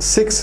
6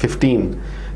15।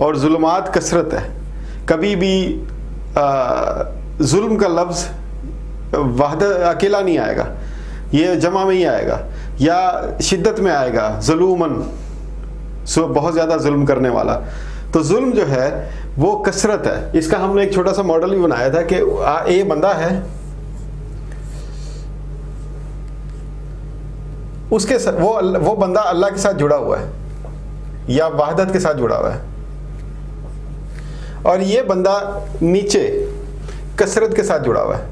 اور ظلمات کثرت ہے. کبھی بھی ظلم کا لفظ وحدت اکیلا نہیں آئے گا, یہ جمع میں ہی آئے گا, یا شدت میں آئے گا, ظلومن, بہت زیادہ ظلم کرنے والا. تو ظلم جو ہے وہ کثرت ہے. اس کا ہم نے ایک چھوٹا سا ماڈل بھی بنایا تھا کہ ایک بندہ ہے, اس کے وہ بندہ اللہ کے ساتھ جڑا ہوا ہے یا وحدت کے ساتھ جڑا ہوا ہے, اور یہ بندہ نیچے کثرت کے ساتھ جڑا ہوا ہے.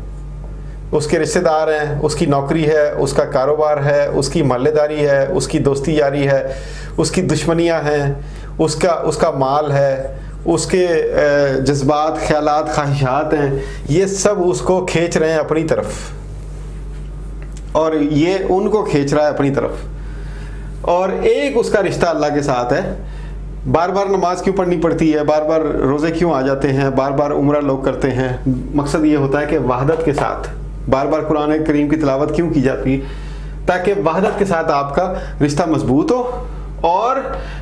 اس کے رشتہ دار ہیں, اس کی نوکری ہے, اس کا کاروبار ہے, اس کی محلے داری ہے, اس کی دوستی یاری ہے, اس کی دشمنیاں ہیں, اس کا مال ہے, اس کے جذبات, خیالات, خواہشات ہیں, یہ سب اس کو کھینچ رہے ہیں اپنی طرف, اور یہ ان کو کھینچ رہا ہے اپنی طرف. اور ایک اس کا رشتہ اللہ کے ساتھ ہے. بار بار نماز کیوں پڑھنی پڑتی ہے, بار بار روزے کیوں آ جاتے ہیں, بار بار عمرہ لوگ کرتے ہیں, مقصد یہ ہوتا ہے کہ وحدت کے ساتھ بار بار قرآن کریم کی تلاوت کیوں کی جاتی, تاکہ وحدت کے ساتھ آپ کا رشتہ مضبوط ہو. اور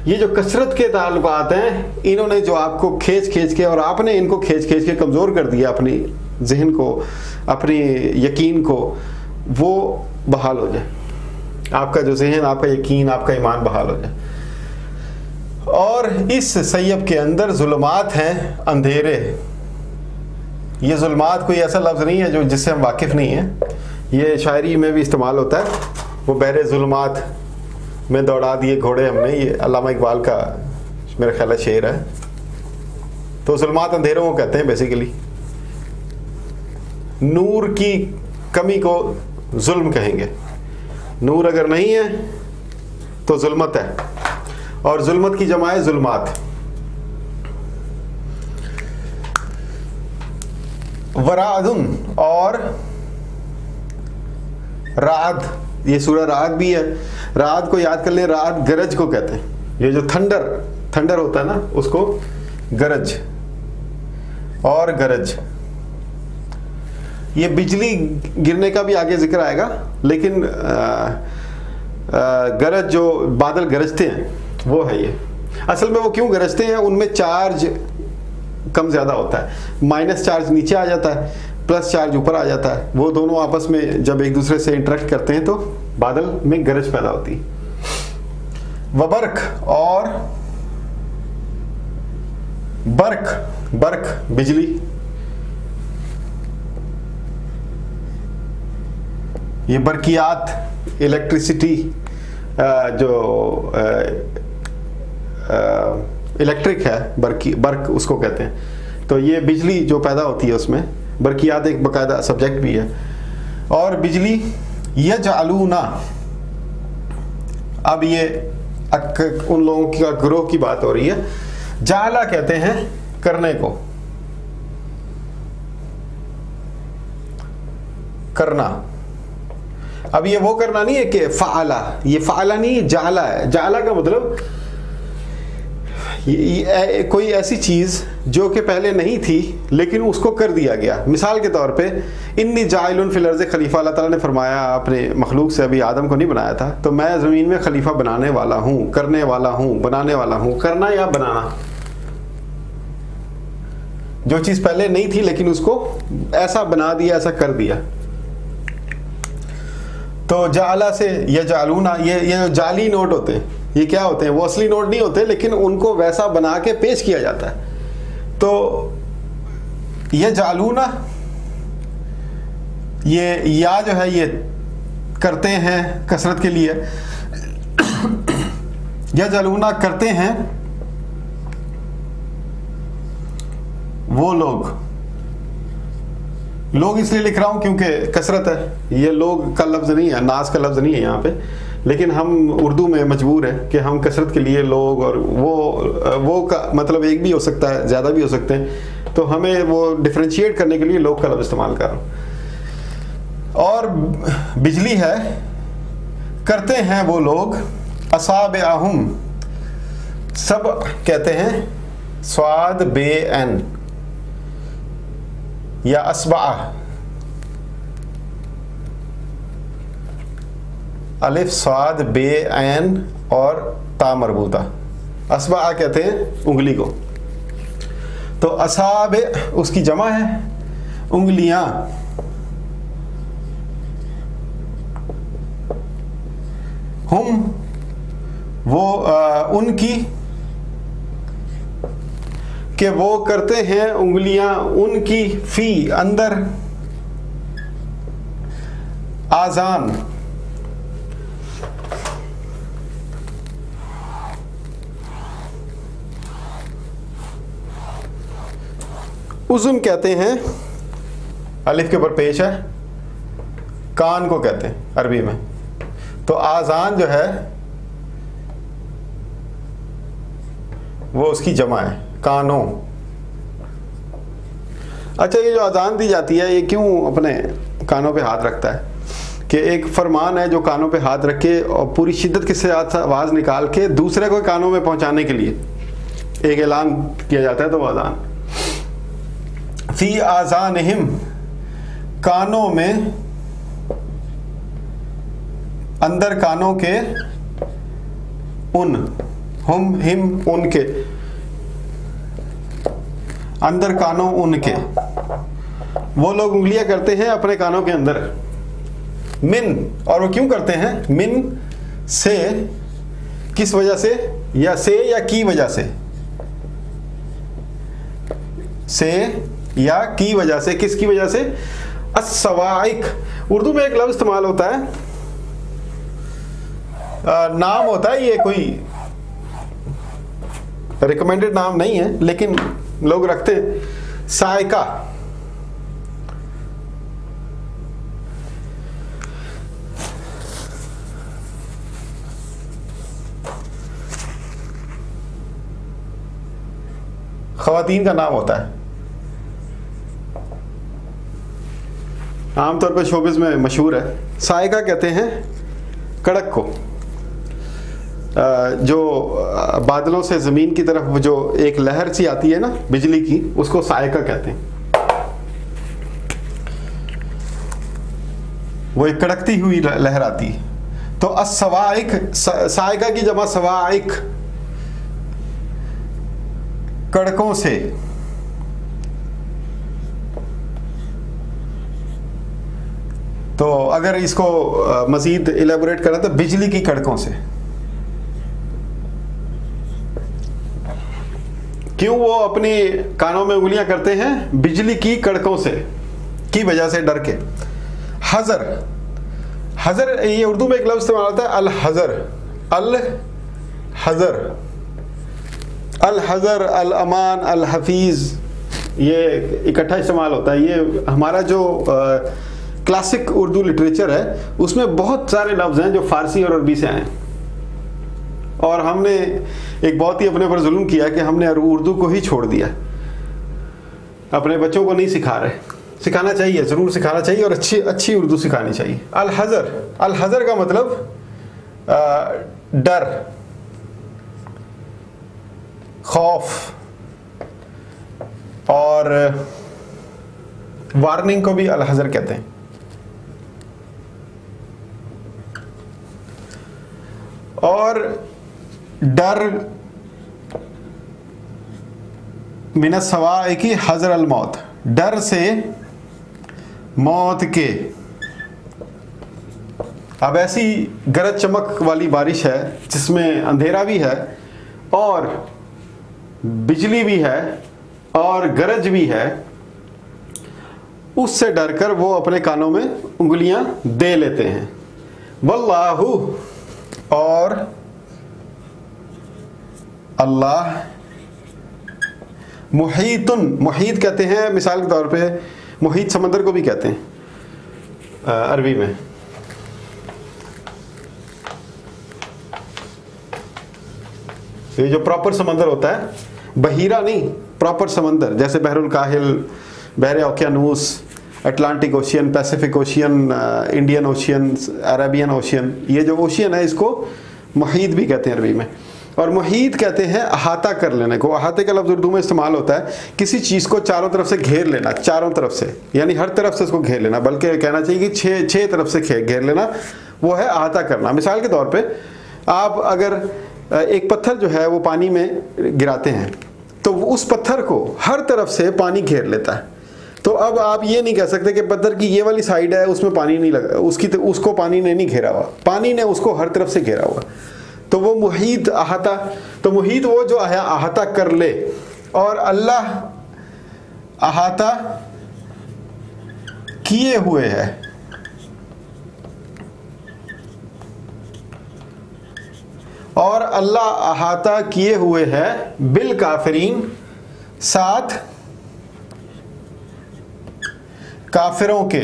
یہ جو کثرت کے تعلقات ہیں, انہوں نے جو آپ کو کھینچ کے, اور آپ نے ان کو کھینچ کے کمزور کر دیا, اپنی ذہن کو, اپنی یقین کو, وہ بحال ہو جائے. آپ کا جو ذہن, آپ کا یقین, آپ کا ایمان بحال ہو جائے. اور اس سیب کے اندر ظلمات ہیں, اندھیرے. یہ ظلمات کوئی ایسا لفظ نہیں ہے جس سے ہم واقف نہیں ہیں, یہ شاعری میں بھی استعمال ہوتا ہے. وہ بحر ظلمات میں دوڑا دیے گھوڑے ہم نے, یہ علامہ اقبال کا میرا خیال ہے شعر ہے. تو ظلمات اندھیروں کو کہتے ہیں بیسیکلی. نور کی کمی کو ظلم کہیں گے. نور اگر نہیں ہے تو ظلمت ہے, اور ظلمت کی جمع ہے ظلمات. ورعدن, اور رعد, یہ سورہ رعد بھی ہے. رعد کو یاد کر لیں, رعد گرج کو کہتے ہیں. یہ جو تھنڈر ہوتا ہے نا, اس کو گرج, اور گرج. یہ بجلی گرنے کا بھی آگے ذکر آئے گا, لیکن گرج جو بادل گرجتے ہیں وہ ہے. یہ اصل میں وہ کیوں گرجتے ہیں, ان میں چارج کم زیادہ ہوتا ہے. مائنس چارج نیچے آ جاتا ہے, پلس چارج اوپر آ جاتا ہے. وہ دونوں آپس میں جب ایک دوسرے سے انٹریکٹ کرتے ہیں تو بادل میں گرج پیدا ہوتی. وبرق, اور برق بجلی. یہ برقیات, الیکٹریسٹی, جو الیکٹرک ہے, برق اس کو کہتے ہیں. تو یہ بجلی جو پیدا ہوتی ہے اس میں برقیات ایک باقاعدہ سبجیکٹ بھی ہے. اور بجلی یجعلون, اب یہ ان لوگوں کا گروہ کی بات ہو رہی ہے. جعلا کہتے ہیں کرنے کو, کرنا. اب یہ وہ کرنا نہیں ہے کہ فعلا, یہ فعلا نہیں, جعلا ہے. جعلا کا مطلب کوئی ایسی چیز جو کہ پہلے نہیں تھی لیکن اس کو کر دیا گیا. مثال کے طور پہ انی جاعل فی الارض خلیفہ, اللہ تعالیٰ نے فرمایا اپنے مخلوق سے, ابھی آدم کو نہیں بنایا تھا, تو میں زمین میں خلیفہ بنانے والا ہوں, کرنے والا ہوں, بنانے والا ہوں. کرنا یا بنانا, جو چیز پہلے نہیں تھی لیکن اس کو ایسا بنا دیا, ایسا کر دیا. تو جعلا سے یجعلون, یہ جعلی نوٹ ہوتے ہیں. یہ کیا ہوتے ہیں, وہ اصلی نوٹ نہیں ہوتے لیکن ان کو ویسا بنا کے پیش کیا جاتا ہے. تو یجعلون, یہ یا جو ہے یہ کرتے ہیں کثرت کے لیے. یجعلون کرتے ہیں وہ لوگ اس لیے لکھ رہا ہوں کیونکہ کثرت ہے. یہ لوگ کا لفظ نہیں ہے, ناس کا لفظ نہیں ہے یہاں پہ, لیکن ہم اردو میں مجبور ہیں کہ ہم کثرت کے لیے لوگ, اور وہ کا مطلب ایک بھی ہو سکتا ہے, زیادہ بھی ہو سکتے ہیں, تو ہمیں وہ ڈفرینشیٹ کرنے کے لیے لوگ کا لفظ استعمال کر رہا ہوں. اور بجلی ہے, کرتے ہیں وہ لوگ, اصابعہم, سب کہتے ہیں صاد بے این, یا اسبع, الف صاد بے عین اور تا مربوطہ. اسبع کہتے ہیں انگلی کو, تو اصابع اس کی جمع ہے، انگلیاں، ہم وہ ان کی کہ وہ کرتے ہیں انگلیاں ان کی، فی اندر، آذان، اذن کہتے ہیں، الف کے اوپر پیش ہے، کان کو کہتے ہیں عربی میں، تو آذان جو ہے وہ اس کی جمع ہے، کانوں۔ اچھا یہ جو اذان دی جاتی ہے یہ کیوں اپنے کانوں پہ ہاتھ رکھتا ہے؟ کہ ایک فرمان ہے جو کانوں پہ ہاتھ رکھ کے اور پوری شدت کے ساتھ آواز نکال کے دوسرے کو کانوں میں پہنچانے کے لیے ایک اعلان کیا جاتا ہے، تو وہ اذان۔ فی آذانہم، کانوں میں، اندر کانوں کے، ان، ہم ان کے، اندر کانوں ان کے، وہ لوگ انگلیاں کرتے ہیں اپنے کانوں کے اندر، من، اور وہ کیوں کرتے ہیں؟ من سے، کس وجہ سے؟ یا سے یا کی وجہ سے، سے یا کی وجہ سے، کس کی وجہ سے؟ السوائق، اردو میں ایک لفظ استعمال ہوتا ہے، نام ہوتا ہے، یہ کوئی ریکمینڈڈ نام نہیں ہے لیکن لوگ رکھتے ہیں، سائقہ۔ خواتین کا نام ہوتا ہے، عام طور پہ شوبز میں مشہور ہے۔ سائقہ کہتے ہیں کڑک کو، جو بادلوں سے زمین کی طرف جو ایک لہر سی آتی ہے نا بجلی کی، اس کو سائقہ کہتے ہیں، وہ ایک کڑکتی ہوئی لہر آتی ہے۔ تو السوائق، سائقہ کی جمع سوائق، کڑکوں سے۔ تو اگر اس کو مزید الیبوریٹ کریں تو بجلی کی کڑکوں سے۔ کیوں وہ اپنی کانوں میں انگلیاں کرتے ہیں؟ بجلی کی کڑکوں سے، کی وجہ سے، ڈر کے۔ حذر، حذر یہ اردو میں ایک لفظ استعمال ہوتا ہے، الحذر، الحذر، الحذر، الامان، الحفیظ، یہ اکٹھا استعمال ہوتا ہے۔ یہ ہمارا جو کلاسک اردو لٹریچر ہے اس میں بہت سارے لفظ ہیں جو فارسی اور عربی سے آئے ہیں، اور ہم نے ایک بہت ہی اپنے پر ظلم کیا کہ ہم نے اردو کو ہی چھوڑ دیا، اپنے بچوں کو نہیں سکھا رہے۔ سکھانا چاہیے، ضرور سکھانا چاہیے، اور اچھی اردو سکھانی چاہیے۔ الحذر، الحذر کا مطلب ڈر، خوف، اور وارننگ کو بھی الحذر کہتے ہیں۔ اور ڈر، من السوائق حذر الموت، ڈر سے موت کے۔ اب ایسی گرج چمک والی بارش ہے جس میں اندھیرا بھی ہے اور بجلی بھی ہے اور گرج بھی ہے، اس سے ڈر کر وہ اپنے کانوں میں انگلیاں دے لیتے ہیں۔ واللہ، اور اللہ، محیطن، محیط کہتے ہیں مثال کے طور پہ، محیط سمندر کو بھی کہتے ہیں عربی میں۔ یہ جو پراپر سمندر ہوتا ہے، بحیرہ نہیں، پراپر سمندر، جیسے بحر الکاہل، بحر اوقیانوس، Atlantic ocean, Pacific ocean, Indian ocean, Arabian ocean, یہ جو اوشین ہے اس کو محیط بھی کہتے ہیں عربی میں۔ اور محیط کہتے ہیں احاطہ کر لینے کو۔ احاطے کا لفظ اردو میں استعمال ہوتا ہے کسی چیز کو چاروں طرف سے گھیر لینا، چاروں طرف سے، یعنی ہر طرف سے اس کو گھیر لینا، بلکہ کہنا چاہیے کہ چھ طرف سے گھیر لینا، وہ ہے احاطہ کرنا۔ مثال کے طور پہ آپ اگر ایک پتھر جو ہے وہ پانی میں گراتے ہیں تو اس پتھر کو ہر طرف سے پانی گھیر لیتا ہے. تو اب آپ یہ نہیں کہہ سکتے کہ پتھر کی یہ والی سائڈ ہے اس میں پانی نہیں لگا, اس کو پانی نے نہیں گھیرا ہوا, پانی نے اس کو ہر طرف سے گھیرا ہوا. تو وہ محیط احاطہ, تو محیط وہ جو ہے احاطہ کر لے, اور اللہ احاطہ کیے ہوئے ہے. اور اللہ احاطہ کیے ہوئے ہے بالکافرین, ساتھ کافروں کے.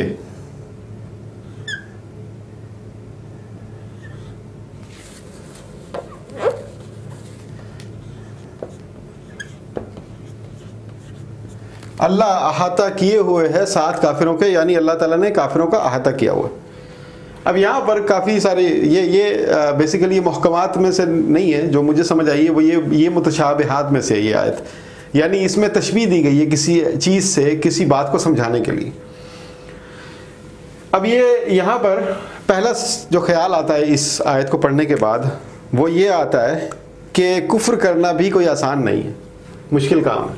اللہ احاطہ کیے ہوئے ہے ساتھ کافروں کے, یعنی اللہ تعالیٰ نے کافروں کا احاطہ کیا ہوا. اب یہاں پر کافی سارے یہ بیسیکلی یہ محکمات میں سے نہیں ہے, جو مجھے سمجھ آئی ہے وہ یہ متشابہات میں سے یہ آیت, یعنی اس میں تشبیہ دی گئی ہے کسی چیز سے کسی بات کو سمجھانے کے لیے. اب یہ یہاں پر پہلا جو خیال آتا ہے اس آیت کو پڑھنے کے بعد وہ یہ آتا ہے کہ کفر کرنا بھی کوئی آسان نہیں ہے, مشکل کام ہے.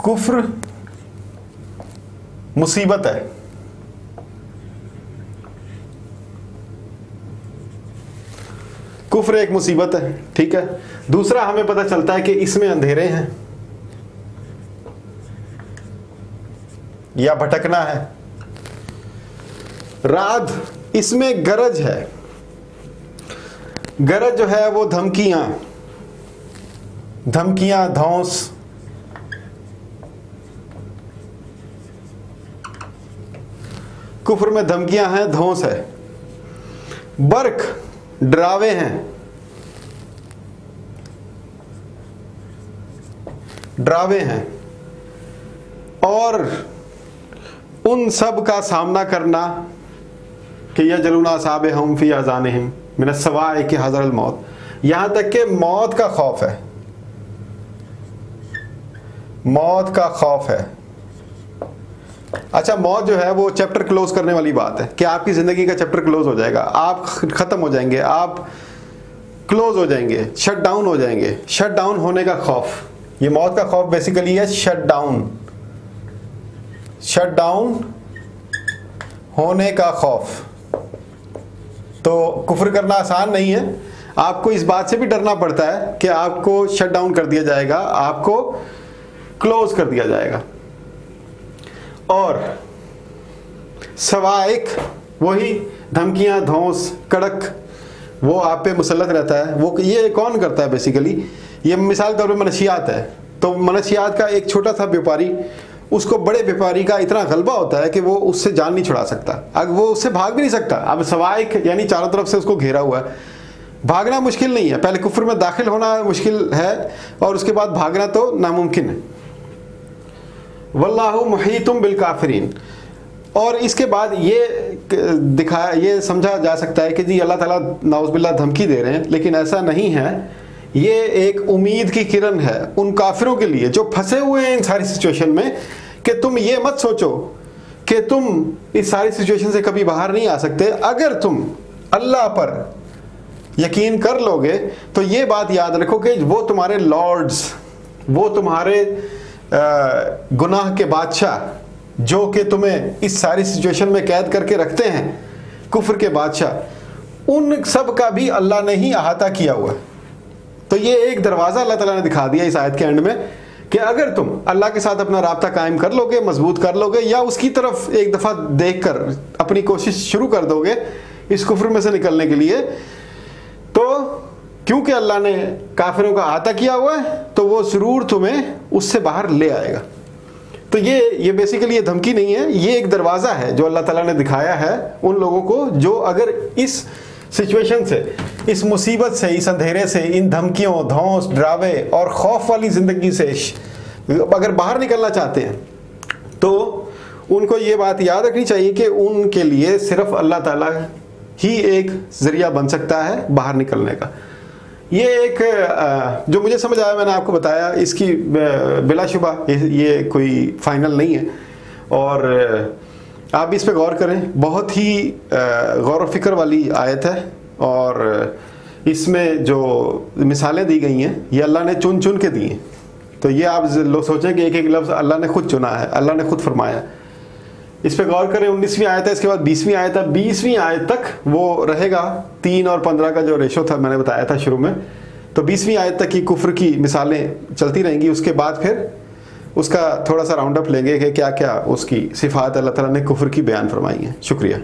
کفر مصیبت ہے. کفر ایک مصیبت ہے, ٹھیک ہے. دوسرا ہمیں پتہ چلتا ہے کہ اس میں اندھیرے ہیں یا بھٹکنا ہے. رعد, اس میں گرج ہے. گرج جو ہے وہ دھمکیاں, دھونس. کفر میں دھمکیاں ہیں, دھونس ہے. برق, ڈراوے ہیں, اور ان سب کا سامنا کرنا کہ یجلون اصابعہم فی اذانہم من الصواعق حذر الموت, یہاں تک کہ موت کا خوف ہے. موت کا خوف ہے. اچھا, موت جو ہے وہ چیپٹر کلوز کرنے والی بات ہے کہ آپ کی زندگی کا چیپٹر کلوز ہو جائے گا, آپ ختم ہو جائیں گے, آپ کلوز ہو جائیں گے, شٹ ڈاؤن ہو جائیں گے. شٹ ڈاؤن ہونے کا خوف, یہ موت کا خوف بیسیکلی ہے شٹ ڈاؤن ہونے کا خوف. تو کفر کرنا آسان نہیں ہے, آپ کو اس بات سے بھی ڈرنا پڑتا ہے کہ آپ کو شٹ ڈاؤن کر دیا جائے گا, آپ کو کلوز کر دیا جائے گا. اور سوائق, وہی دھمکیاں, دھونس, کڑک, وہ آپ پہ مسلط رہتا ہے. وہ یہ کون کرتا ہے بیسیکلی؟ یہ مثال طور پہ منشیات ہے. تو منشیات کا ایک چھوٹا سا بیوپاری, اس کو بڑے بیوپاری کا اتنا غلبہ ہوتا ہے کہ وہ اس سے جان نہیں چھڑا سکتا, اگر وہ اس سے بھاگ بھی نہیں سکتا. اب سوائق یعنی چاروں طرف سے اس کو گھیرا ہوا ہے, بھاگنا مشکل نہیں ہے. پہلے کفر میں داخل ہونا مشکل ہے اور اس کے بعد بھاگنا تو ناممکن ہے. واللہ محیط بالکافرین. اور اس کے بعد یہ سمجھا جا سکتا ہے کہ جی اللہ تعالیٰ نعوذ باللہ دھمکی دے رہے ہیں, لیکن ایسا نہیں ہے. یہ ایک امید کی کرن ہے ان کافروں کے لیے جو پھنسے ہوئے ہیں ان ساری سچویشن میں, کہ تم یہ مت سوچو کہ تم اس ساری سچویشن سے کبھی باہر نہیں آ سکتے. اگر تم اللہ پر یقین کر لو گے تو یہ بات یاد رکھو کہ وہ تمہارے لارڈز, وہ تمہارے گناہ کے بادشاہ جو کہ تمہیں اس ساری سچویشن میں قید کر کے رکھتے ہیں, کفر کے بادشاہ, ان سب کا بھی اللہ نے ہی احاطہ کیا ہوا ہے. تو یہ ایک دروازہ اللہ تعالیٰ نے دکھا دیا اس آیت کے اینڈ میں کہ اگر تم اللہ کے ساتھ اپنا رابطہ قائم کر لو گے, مضبوط کر لو گے, یا اس کی طرف ایک دفعہ دیکھ کر اپنی کوشش شروع کر دو گے اس کفر میں سے نکلنے کے لیے, تو کیونکہ اللہ نے کافروں کا احاطہ کیا ہوا ہے تو وہ ضرور تمہیں اس سے باہر لے آئے گا. تو یہ بیسیکلی یہ دھمکی نہیں ہے, یہ ایک دروازہ ہے جو اللہ تعالیٰ نے دکھایا ہے ان لوگوں کو جو اگر اس سچویشن سے, اس مصیبت سے, اس اندھیرے سے, ان دھمکیوں, دھونس, ڈراوے اور خوف والی زندگی سے اگر باہر نکلنا چاہتے ہیں تو ان کو یہ بات یاد رکھنی چاہیے کہ ان کے لیے صرف اللہ تعالیٰ ہی ایک ذریعہ بن سکتا ہے باہر نکلنے کا. یہ ایک جو مجھے سمجھ آیا, میں نے آپ کو بتایا, اس کی بلا شبہ یہ کوئی فائنل نہیں ہے, اور آپ بھی اس پہ غور کریں. بہت ہی غور و فکر والی آیت ہے, اور اس میں جو مثالیں دی گئی ہیں یہ اللہ نے چن چن کے دی ہیں. تو یہ آپ لوگ سوچیں کہ ایک ایک لفظ اللہ نے خود چنا ہے, اللہ نے خود فرمایا. اس پہ غور کریں. 19ویں آیت ہے, اس کے بعد 20ویں آیت ہے. 20ویں آیت تک وہ رہے گا 3 اور 15 کا جو ریشو تھا میں نے بتایا تھا شروع میں. تو 20ویں آیت تک کی کفر کی مثالیں چلتی رہیں گی. اس کے بعد پھر اس کا تھوڑا سا راؤنڈ اپ لیں گے کہ کیا کیا اس کی صفات اللہ تعالیٰ نے کفر کی بیان فرمائی ہیں. شکریہ.